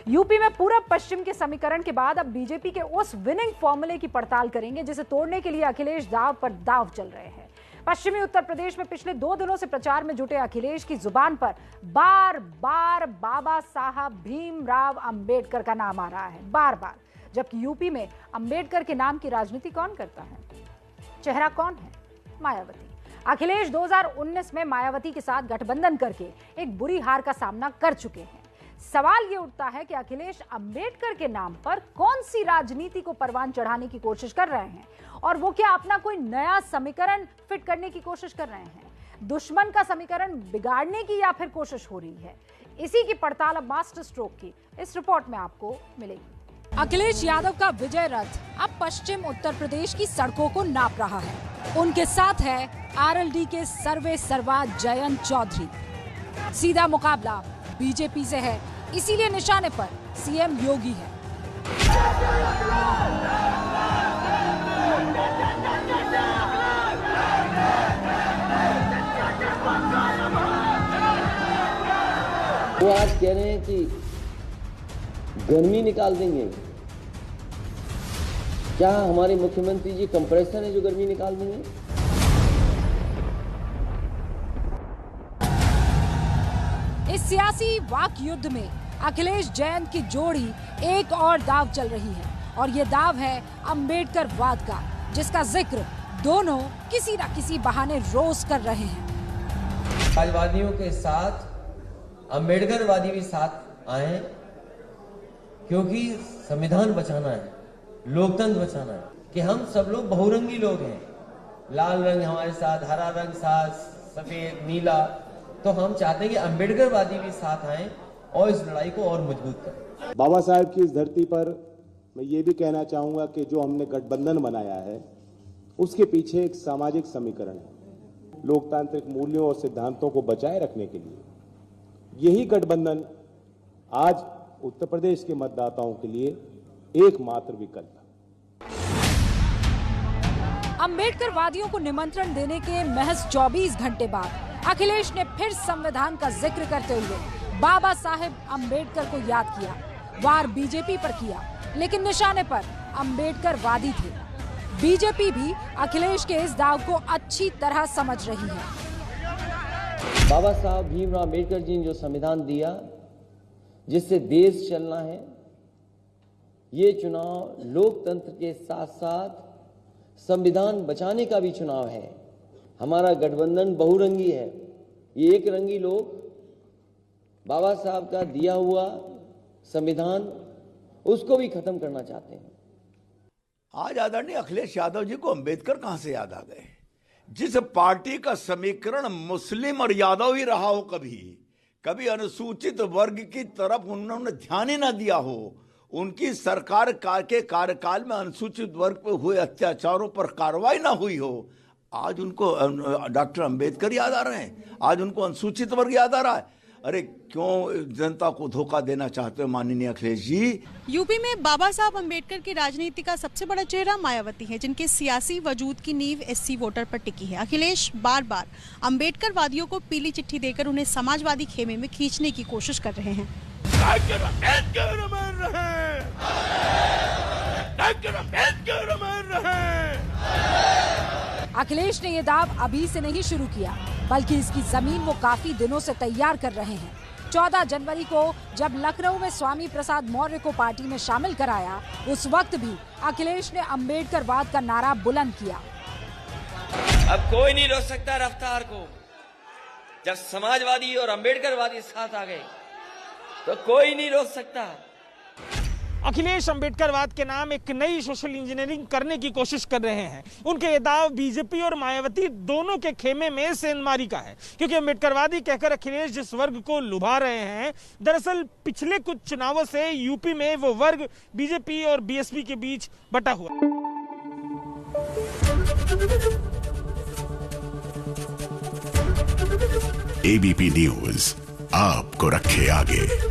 UP में पूरब पश्चिम के समीकरण के बाद अब बीजेपी के उस विनिंग फॉर्मूले की पड़ताल करेंगे जिसे तोड़ने के लिए अखिलेश दाव पर दाव चल रहे हैं। पश्चिमी उत्तर प्रदेश में पिछले 2 दिनों से प्रचार में जुटे अखिलेश की जुबान पर बार बार बाबा साहब भीमराव अंबेडकर का नाम आ रहा है, बार बार। जबकि यूपी में अंबेडकर के नाम की राजनीति कौन करता है? चेहरा कौन है? मायावती। अखिलेश 2019 में मायावती के साथ गठबंधन करके एक बुरी हार का सामना कर चुके हैं। सवाल ये उठता है कि अखिलेश अंबेडकर के नाम पर कौन सी राजनीति को परवान चढ़ाने की कोशिश कर रहे हैं और वो क्या अपना कोई नया समीकरण फिट करने की कोशिश कर रहे हैं? दुश्मन का समीकरण बिगाड़ने की या फिर कोशिश हो रही है? इसी की पड़ताल अब मास्टर स्ट्रोक की इस रिपोर्ट में आपको मिलेगी। अखिलेश यादव का विजय रथ अब पश्चिम उत्तर प्रदेश की सड़कों को नाप रहा है। उनके साथ है आरएलडी के सर्वे सर्वा जयंत चौधरी। सीधा मुकाबला बीजेपी से है, इसीलिए निशाने पर सीएम योगी है। वो आज कह रहे हैं कि गर्मी निकाल देंगे। क्या हमारे मुख्यमंत्री जी कंप्रेसर है जो गर्मी निकाल देंगे? इस सियासी वाक युद्ध में अखिलेश जयंत की जोड़ी एक और दाव चल रही है और ये दाव है अंबेडकर वाद का, जिसका जिक्र दोनों किसी न किसी बहाने रोज कर रहे हैं। समाजवादियों के साथ अंबेडकरवादी भी साथ आए, क्योंकि संविधान बचाना है, लोकतंत्र बचाना है। कि हम सब लोग बहुरंगी लोग हैं, लाल रंग हमारे साथ, हरा रंग साथ, सफेद, नीला। तो हम चाहते हैं कि अंबेडकरवादी भी साथ आएं और इस लड़ाई को और मजबूत करें। बाबा साहब की इस धरती पर मैं ये भी कहना चाहूंगा कि जो हमने गठबंधन बनाया है उसके पीछे एक सामाजिक समीकरण है, लोकतांत्रिक मूल्यों और सिद्धांतों को बचाए रखने के लिए। यही गठबंधन आज उत्तर प्रदेश के मतदाताओं के लिए एकमात्र विकल्प है। अंबेडकरवादियों को निमंत्रण देने के महज 24 घंटे बाद अखिलेश ने फिर संविधान का जिक्र करते हुए बाबा साहेब अंबेडकर को याद किया। वार बीजेपी पर किया, लेकिन निशाने पर अंबेडकरवादी थे। बीजेपी भी अखिलेश के इस दाव को अच्छी तरह समझ रही है। बाबा साहब भीमराव अंबेडकर जी ने जो संविधान दिया, जिससे देश चलना है, ये चुनाव लोकतंत्र के साथ साथ संविधान बचाने का भी चुनाव है। हमारा गठबंधन बहुरंगी है। ये एक रंगी लोग बाबा साहब का दिया हुआ संविधान उसको भी खत्म करना चाहते हैं। आज आदरणीय अखिलेश यादव जी को अंबेडकर कहां से याद आ गए? जिस पार्टी का समीकरण मुस्लिम और यादव ही रहा हो, कभी अनुसूचित वर्ग की तरफ उन्होंने ध्यान ही ना दिया हो, उनकी सरकार के कार्यकाल में अनुसूचित वर्ग पर हुए अत्याचारों पर कार्रवाई ना हुई हो, आज उनको डॉक्टर अंबेडकर याद आ रहे हैं, आज उनको अनुसूचित वर्ग याद आ रहा है। अरे क्यों जनता को धोखा देना चाहते हो माननीय अखिलेश जी? यूपी में बाबा साहब अंबेडकर की राजनीति का सबसे बड़ा चेहरा मायावती है, जिनके सियासी वजूद की नींव एससी वोटर पर टिकी है। अखिलेश बार बार अंबेडकरवादियों को पीली चिट्ठी देकर उन्हें समाजवादी खेमे में खींचने की कोशिश कर रहे हैं। अखिलेश ने ये दाव अभी से नहीं शुरू किया, बल्कि इसकी जमीन वो काफी दिनों से तैयार कर रहे हैं। 14 जनवरी को जब लखनऊ में स्वामी प्रसाद मौर्य को पार्टी में शामिल कराया, उस वक्त भी अखिलेश ने अंबेडकरवाद का नारा बुलंद किया। अब कोई नहीं रोक सकता रफ्तार को। जब समाजवादी और अंबेडकरवादी साथ आ गए तो कोई नहीं रोक सकता। अखिलेश अंबेडकरवाद के नाम एक नई सोशल इंजीनियरिंग करने की कोशिश कर रहे हैं। उनके ये दाव बीजेपी और मायावती दोनों के खेमे में सेंधमारी का है, क्योंकि अंबेडकरवादी कहकर अखिलेश जिस वर्ग को लुभा रहे हैं, दरअसल पिछले कुछ चुनावों से यूपी में वो वर्ग बीजेपी और बीएसपी के बीच बटा हुआ। एबीपी न्यूज आपको रखे आगे।